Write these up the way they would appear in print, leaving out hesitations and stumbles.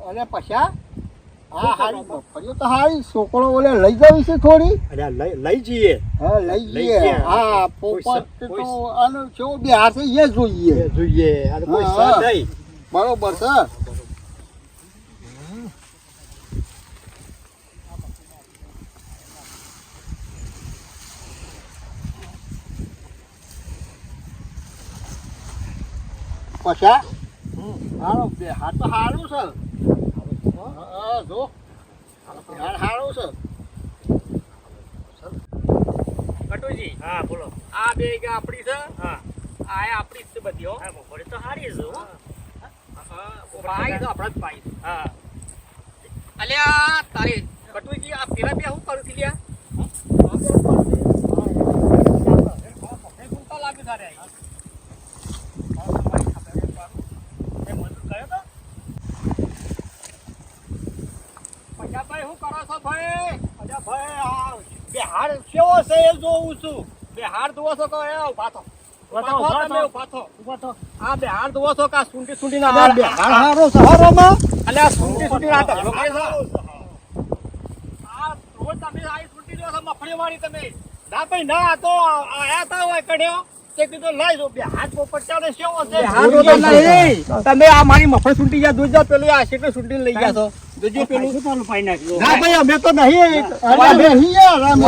અરે પછા હા હારી મફળીઓ તો હારી છોકરો ઓલે લઈ જવી છે થોડી. અરે લઈ જઈએ. હા લઈ જઈએ. હા પોપટ તો આનો જો બે હાથે એ જોઈએ. જોઈએ અને કોઈ સર નહીં. બરોબર છે. પછા હાલો બે હાથ તો હારું છે. હા જો હાર હારું છે. કટુજી હા બોલો. આ બે આપણી છે. હા આ આપણી જ છે બધી હો. હા મગફળી તો સારી છે હો. પાઈ તો આપણા જ પાઈ. હા અલ્યા તારે કટુજી આ પેલા બે શું કરું છું લ્યા લાગે તારે ભાઈ શું કરો છો ભાઈ? અરે ભાઈ આ બિહાર કેવો છે એ જોઉં છું. બિહાર જોવો છો કે ઉભા થો. ઉભા ઉભા થો. ઉભા તો આ બિહાર જોવો છો કે સુંટી સુંટી ના આ બિહાર હારો છે હારોમાં. અલ્યા સુંટી સુંટી ના ધરો ભાઈ છે. આ રોજ તમે આઈ સુંટી જો છો મફળી વાળી તમે. ના ભાઈ ના આ તો આયા તા હોય કડ્યો તે કીધું લઈ જો બિહાર પોપટ ચાલે કેવો છે. બિહાર તો નહીં. તમે આ મારી મફળી સુંટી ગયા જોજો પેલું આ શેટલું સુંટી લઈ ગયા છો. જોજો પેલું શું પાઈ નાખ્યું. ના ભાઈ અમે તો નહીં. અરે નહીં યાર અમે.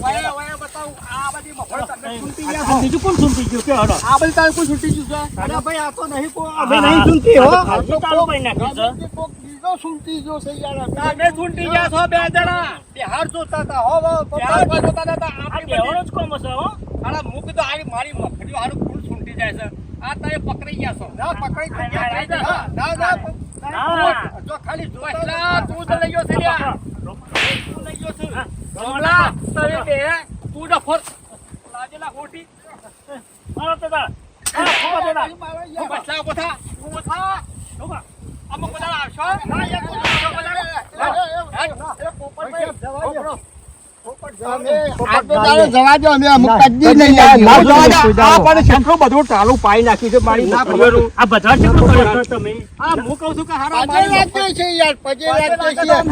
વયા બતાવું આ બધી મફળી તમે સુંટી ગયા છો. બીજું કોણ સુંટી ગયું કે હડો. આ બધી તારે કોઈ સુંટી ગયું છે? અરે ભાઈ આ તો નહીં અમે નહીં સુનતી હો. આ તો ચાલુ પાઈ નાખ્યું છે. અમે કોક બીજો સુનતી જો છે યાર. તમે સુંટી ગયા છો બે જણા. બિહાર જોતા હતા હો બિહાર કોઈ જોતા નતા. આ આપણી બેહવાનો બધી જ કોમ હશે હો. અરે હું કીધું આ મારી મફળીઓ હારું ફૂલ સુંટી જાય છે. આ તમે પકડી ગયા છો. ના પકડી તો ના, ગયા. ના ના ના. જો ખાલી જોતા પછલા તું જ લઈ ગયો છે લ્યા. તું લઈ ગયો છે. કમલા, તમે બે તું ડફર લાજેલા ખોટી. મારો તો તાર. હા ખોબા તો તાર. તું પછલા ઉભો થા. તું ઉભો થા. ખોબા. અમુક બધા આવશો. ના, એક બધા અમે આ તો તારે જવા દો અમે અમુક કદી નહીં આ પણ કેટલું બધું ચાલુ પાઈ નાખ્યું છે મારી ના ખબર. આ બધા કેટલું કર્યો છો તમે. આ હું કહું છું કે હારા પજે મારી લાગતો છે યાર પજે લાગતો છે યાર.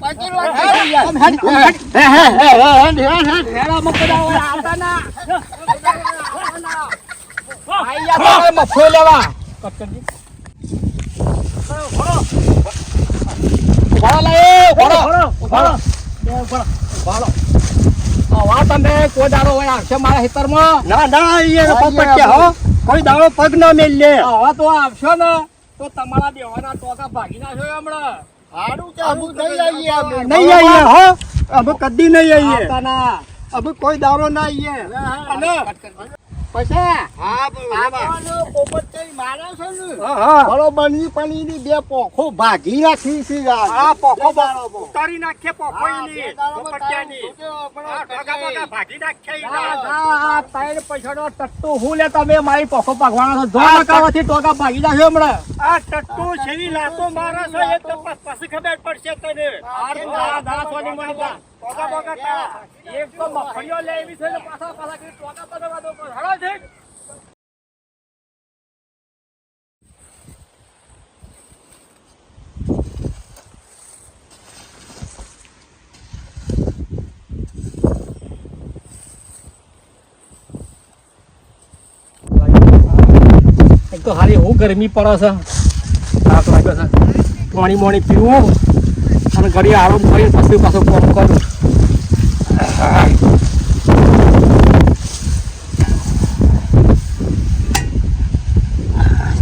પજે લાગતો છે યાર. હેડા અમુક બધા ઓલા આવતા ના. ભાઈ યાર તમે મફો લેવા. ઉભા લે ઉભા હવે તમે કોઈ દાડો હોય આવશે મારા ખેતરમાં. ના ના એ પોપટ કે હો કોઈ દાડો પગ ન મેલ લે. હવે તો આવશો ને તો તમારા બેવાના ટોકા ભાગી નાખો હમણાં. હારું કે અમુક નહીં આવીએ અમે. નહીં આવીએ હો અમે કદી નહીં આવીએ. આવતા ના. અમે કોઈ દાડો ના આવીએ. અને પછી હા આપણને પોપટ કઈ મારે છે ને હા બરોબરની પણ એની બે પોખો ભાગી નાખી છે યાર. આ પોખો દાડો ઉતારી નાખીએ પોખોઈની પોપટિયાની. આ ટોકા બોકા ભાગી નાખીએ ઈ ના. તારે પછાડો ટટ્ટુ હું લે તમે મારી પોખો ભાગવાના છો. જો નકાવાથી ટોકા ભાગી નાખ્યો હમણાં. આ ટટ્ટુ છેની લાતો મારે છે એ તો પછી ખબર પડશે તને. આ દા સોની મળી જા. ટોકા બોકા તા. એક તો મફળીઓ લેવી છે ને પાછા પાછા કરી ટોકા બદલવા દો. હળો છે. એક તો હારી હું ગરમી પડે છે. થાક લાગ્યો છે. પાણી મોણી પીવું અને ઘડી આરામ કરી પછી પાછું કામ કરું.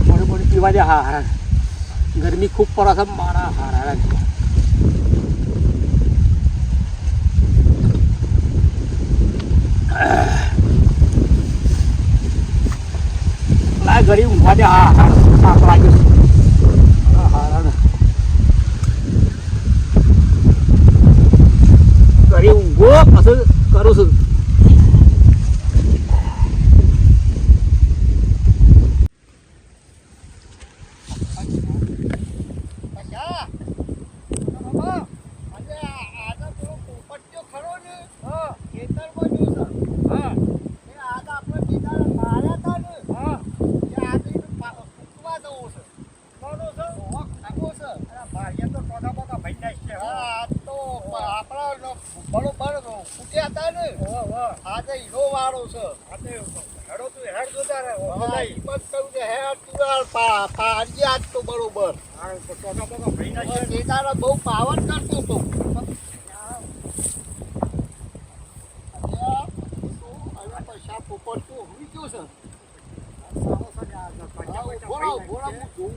પાણી પીવા દે. હા હા ગરમી ખૂબ પડે છે મારા હારા. ઘડી ઊંઘવા દે. હા હા થાક લાગ્યો છે. હા હા ઘડી ઊંઘો પછી કરું છું. ખાવા જવું છે. કોનું છે? ઓહો, ખાવું છે. અરે ભાઈએ તો ટોકા બોકા ભરી નાખશે, હો. હા, આ તો આપણા બરોબર ફૂટ્યા હતા ને. આજે હીરો વાળો છે. આ તો હેડો તું હેડ જોતા રહે, હો. હા, ઈ મત કહું કે હે તું આ પાડી આજ તો બરોબર. આ ટોકા બોકા ભરી નાખશે. એ તારા બહુ પાવર કરતો તો. અને પૈસા પોપટ તો હોઈ ગયો છે. ઘોડો ઘોડો હું જોઉં.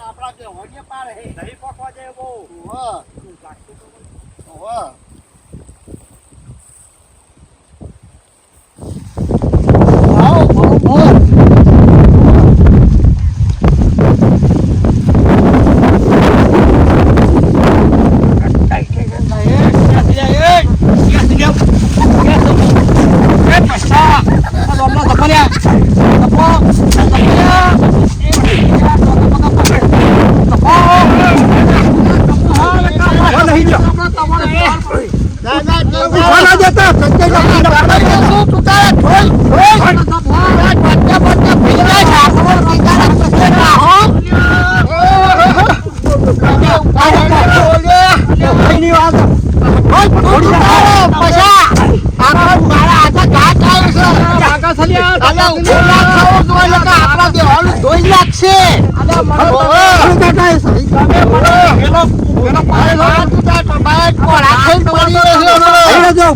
આપણા જે હોડીએ પાડે હે. નહીં પકવા જાય બહુ. વાહ વાહ. આવો બરોબર.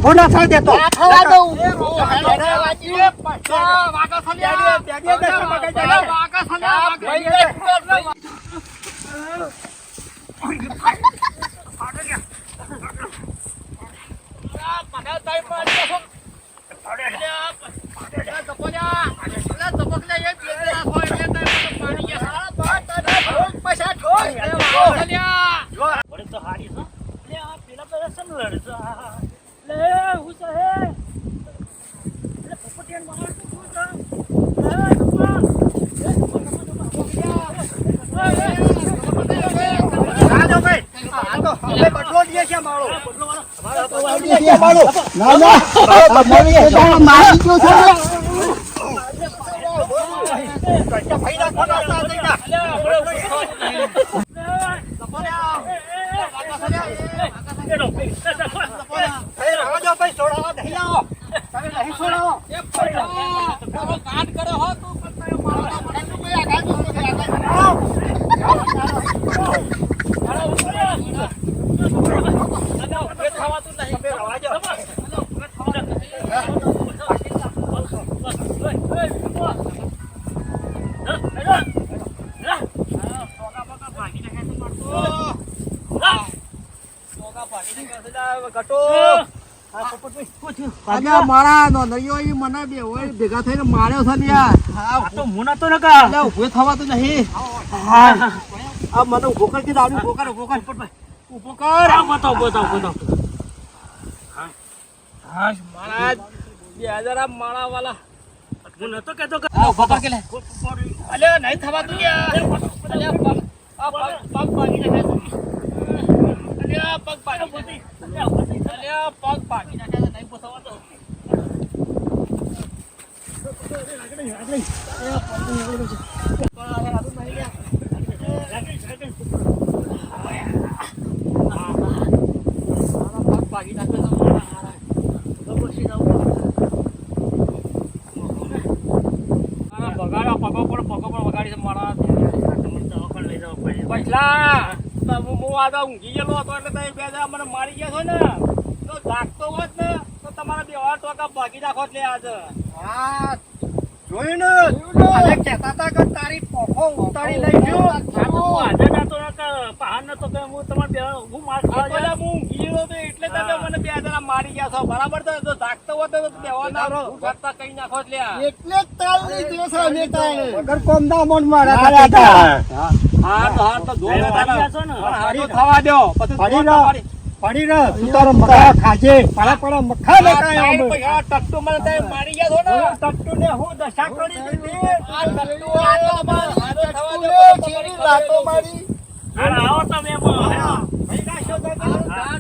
ફોડા થાય દેતો. વળી તો હારી છે. લે આ પેલા પેલા સમ લડે છે. લે હું છે હે. લે પોપટિયાને માર તો શું છે? લે કપા. રાજો ભાઈ, આ તો હવે બદલો દે છે મારો. ના ના મારી ગયો છે. ભાઈ ના ફોટા હતા દેના. લે આપણે રાજો ભાઈ છોડાવા નહીં આવો. તમે નહીં છોડાવો. મારા નોંધણીઓ મને બે ભેગા થઈને માર્યો છે ને યાર. આ તો હું નતો ને કા. એટલે ઉભો થવાતું નહીં. આ મને ઉભો કરી દીધા. ઉભો કર ઉભો કર ઉભો કર. આ બતાવ બતાવ બતાવ. મહારાજ 2000 માળા વાલા હું નતો કહેતો કે અલ્યા નહીં થવાતું યાર. અલ્યા પગ પગ ભાગી નાખ્યા છે. અલ્યા પગ ભાગી નાખ્યા. અલ્યા પગ ભાગી નાખ્યા છે. નહીં પોસાવાતો. પગ ભાગી નાખ્યો છે. ઊંઘી ગયેલો હતો એટલે તમે બે જણા મને મારી ગયા છો ને તો જાગતો હોત ને તો તમારા બે વાર ટોકા ભાગી નાખો એટલે આજે હા, જોયું ને? અને કહેતા હતા કે તારી પોખો ઉતારી લઈ ગયો. હું આજે નતો ને કે પહાડ નતો કે હું તમારે બે હું માર ખાવા પેલા હું ઊંઘી ગયેલો હતો એટલે તમે મને બે જણા મારી ગયા છો બરાબર તો જો જાગતો હોત તો બે વાર ના કરતા કઈ નાખો એટલે એટલે જ તાલ લીધો છે અમે તાણે. વગર કોમના મોન માર્યા હતા. હા તો જો ભાગી ગયા છો ને. હાજો થવા દો પછી ફરી જોર રહો. તમારી. પડી રહ, તું તારો મખા ખાજે. પાડા મખા લેતા આ આવ્યો. પૈસા ટટ્ટુ મને તમે મારી ગયા છો ને ટટ્ટુ ને હું દશા કરી દીધી. આ ટટ્ટુ આ તો અમારે હાજો થવા દો ચીરી લાતો મારી. આવો તમે એમાં. ભાઈ નાખ્યો તો. હા